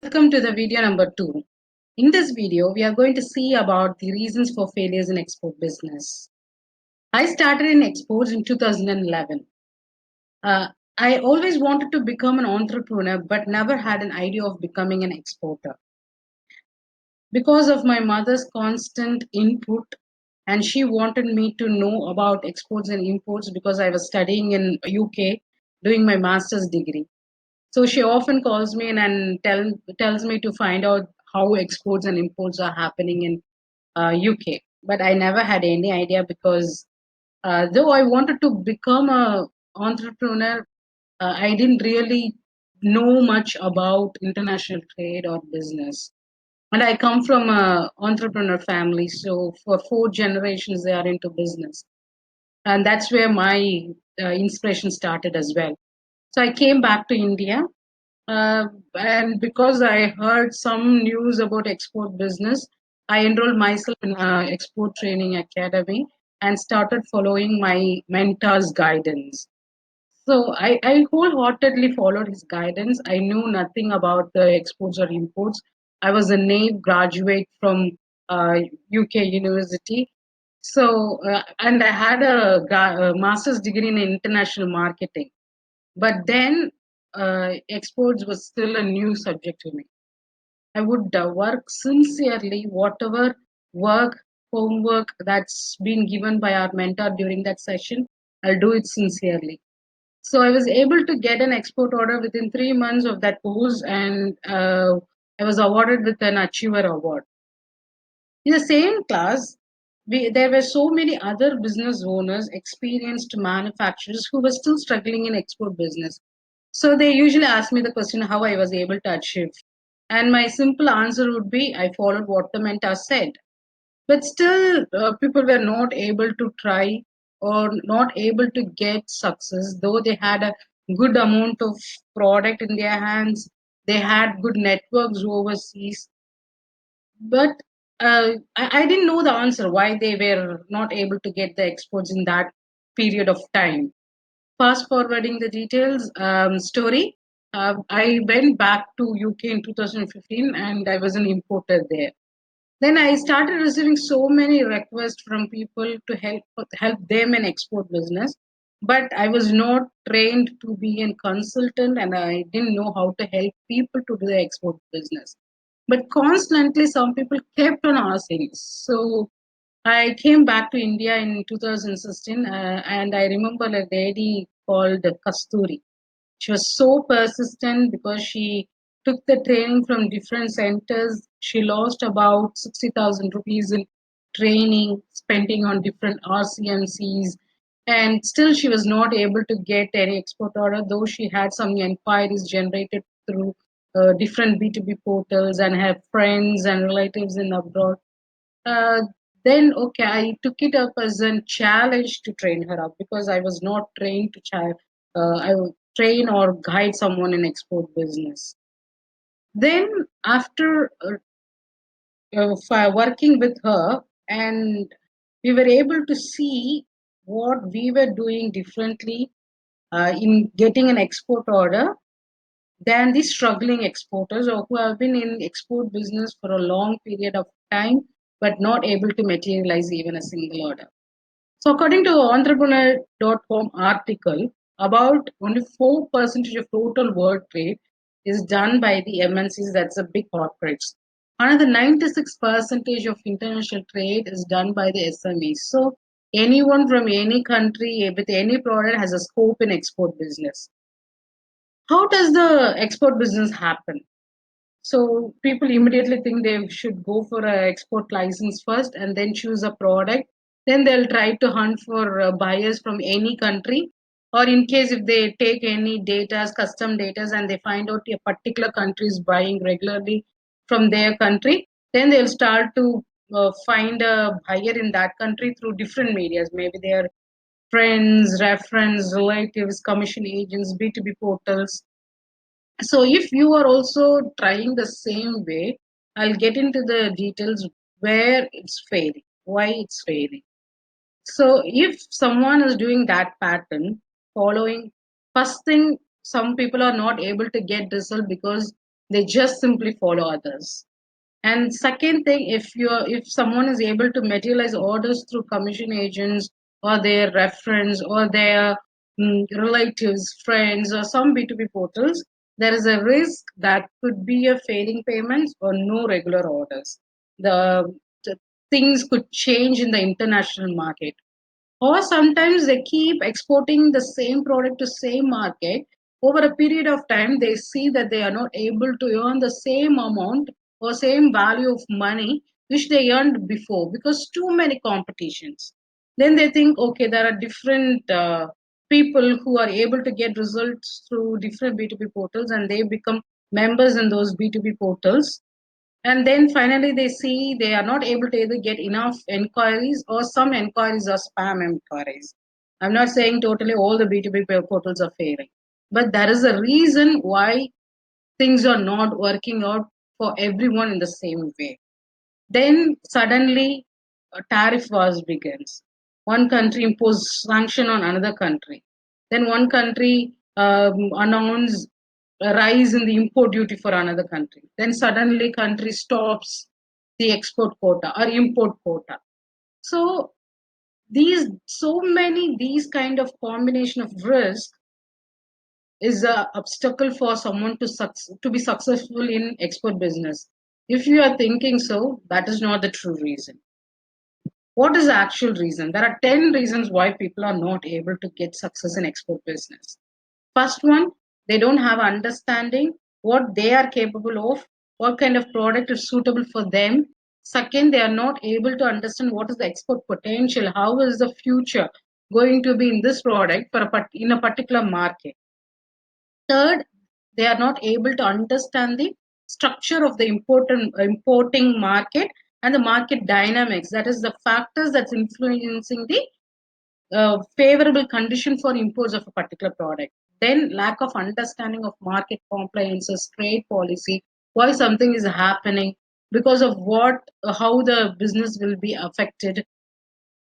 Welcome to the video number 2. In this video, we are going to see about the reasons for failures in export business. I started in exports in 2011. Uh, I always wanted to become an entrepreneur but never had an idea of becoming an exporter. Because of my mother's constant input, and she wanted me to know about exports and imports because I was studying in UK doing my master's degree. So she often calls me in and tells me to find out how exports and imports are happening in UK. But I never had any idea because though I wanted to become a entrepreneur, I didn't really know much about international trade or business. And I come from a entrepreneur family, so for 4 generations they are into business, and that's where my inspiration started as well. So I came back to India, and because I heard some news about export business, I enrolled myself in a export training academy and started following my mentor's guidance. So I wholeheartedly followed his guidance. I knew nothing about the exports or imports. I was a naive graduate from UK university. So, and I had a master's degree in international marketing. But then exports was still a new subject to me. I would work sincerely, whatever work, homework that's been given by our mentor during that session, I'll do it sincerely. So I was able to get an export order within 3 months of that course, and I was awarded with an Achiever Award. In the same class, there were so many other business owners, experienced manufacturers who were still struggling in export business. So they usually ask me the question how I was able to achieve. And my simple answer would be I followed what the mentor said. But still, people were not able to try or not able to get success, though they had a good amount of product in their hands. They had good networks overseas, but I didn't know the answer why they were not able to get the exports in that period of time. Fast forwarding the details story, I went back to UK in 2015 and I was an importer there. Then I started receiving so many requests from people to help them in export business, but I was not trained to be a consultant and I didn't know how to help people to do the export business. But constantly, some people kept on asking. So I came back to India in 2016, and I remember a lady called Kasturi. She was so persistent because she took the training from different centers. She lost about 60,000 rupees in training, spending on different RCMCs, and still she was not able to get any export order, though she had some inquiries generated through different B2B portals and have friends and relatives in abroad. Uh, then, okay, I took it up as a challenge to train her up because I was not trained to I would train or guide someone in export business. Then, after working with her, and we were able to see what we were doing differently in getting an export order than the struggling exporters or who have been in export business for a long period of time but not able to materialize even a single order. So, according to entrepreneur.com article, about only 4% of total world trade is done by the MNCs, that's the big corporates. Another 96% of international trade is done by the SMEs. So, anyone from any country with any product has a scope in export business. How does the export business happen? So people immediately think they should go for a export license first and then choose a product. Then they'll try to hunt for buyers from any country. Or in case if they take any data, custom data, and they find out a particular country is buying regularly from their country, then they'll start to find a buyer in that country through different medias. Maybe their friends, reference, relatives, commission agents, B2B portals. So if you are also trying the same way, I'll get into the details where it's failing, why it's failing. So if someone is doing that pattern, following, first thing, some people are not able to get result because They just simply follow others. And second thing, if someone is able to materialize orders through commission agents or their reference or their relatives, friends, or some B2B portals, there is a risk that could be a failing payments or no regular orders. The things could change in the international market, or sometimes they keep exporting the same product to same market. Over a period of time they see that they are not able to earn the same amount or same value of money which they earned before because too many competitions. Then they think, okay, there are different people who are able to get results through different B2B portals, and they become members in those B2B portals. And then finally they see they are not able to either get enough inquiries, or some inquiries are spam inquiries. I'm not saying totally all the B2B portals are failing, but there is a reason why things are not working out for everyone in the same way. Then suddenly a tariff wars begins. One country imposes sanction on another country. Then one country announces a rise in the import duty for another country. Then suddenly country stops the export quota or import quota. So these kind of combination of risk is a obstacle for someone to be successful in export business. If you are thinking so, that is not the true reason. What is the actual reason? There are 10 reasons why people are not able to get success in export business. First one, they don't have understanding what they are capable of, what kind of product is suitable for them. Second, they are not able to understand what is the export potential, how is the future going to be in this product in a particular market. Third, they are not able to understand the structure of the importing market and the market dynamics. That is the factors that's influencing the favorable condition for imports of a particular product. Then lack of understanding of market compliances, trade policy, why something is happening, because of how the business will be affected.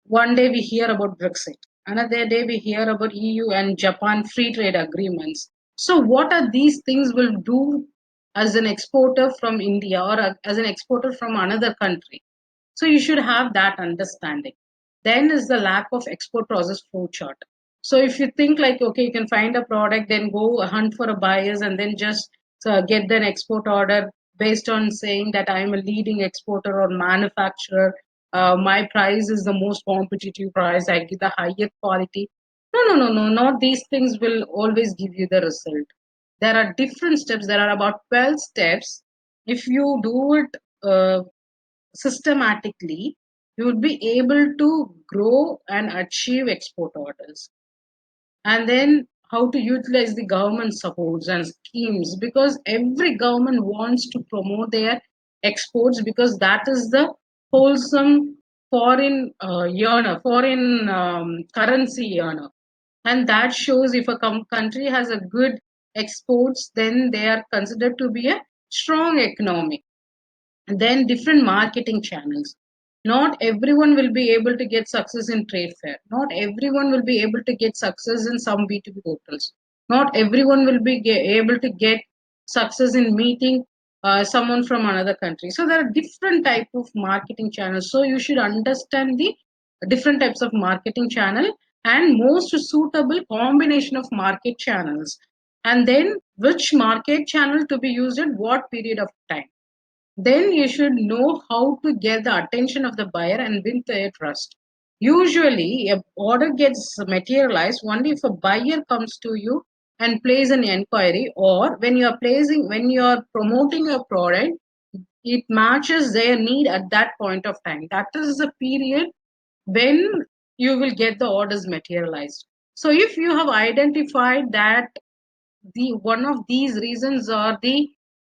One day we hear about Brexit, another day we hear about EU and Japan free trade agreements. So, what are these things will do as an exporter from India, or as an exporter from another country? So, you should have that understanding. Then is the lack of export process flow chart. So, if you think like, okay, you can find a product, then go hunt for a buyers, and then just get an export order based on saying that I'm a leading exporter or manufacturer, my price is the most competitive price, I give the higher quality. No, not these things will always give you the result. There are different steps. There are about 12 steps. If you do it systematically, you would be able to grow and achieve export orders. And then how to utilize the government supports and schemes, because every government wants to promote their exports, because that is the wholesome foreign currency earner. And that shows if a country has a good exports, then they are considered to be a strong economy. And then different marketing channels. Not everyone will be able to get success in trade fair. Not everyone will be able to get success in some B2B portals. Not everyone will be able to get success in meeting someone from another country. So there are different type of marketing channels. So you should understand the different types of marketing channel and most suitable combination of market channels. And then which market channel to be used at what period of time. Then you should know how to get the attention of the buyer and win their trust. Usually, a order gets materialized only if a buyer comes to you and places an inquiry, or when you are promoting a product, it matches their need at that point of time. That is the period when you will get the orders materialized. So, if you have identified that the one of these reasons are the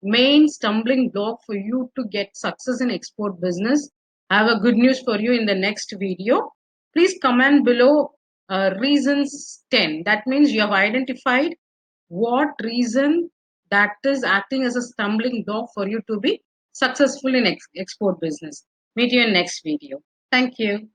main stumbling block for you to get success in export business, I have a good news for you in the next video. Please comment below reasons 10. That means you have identified what reason that is acting as a stumbling block for you to be successful in export business. Meet you in next video. Thank you.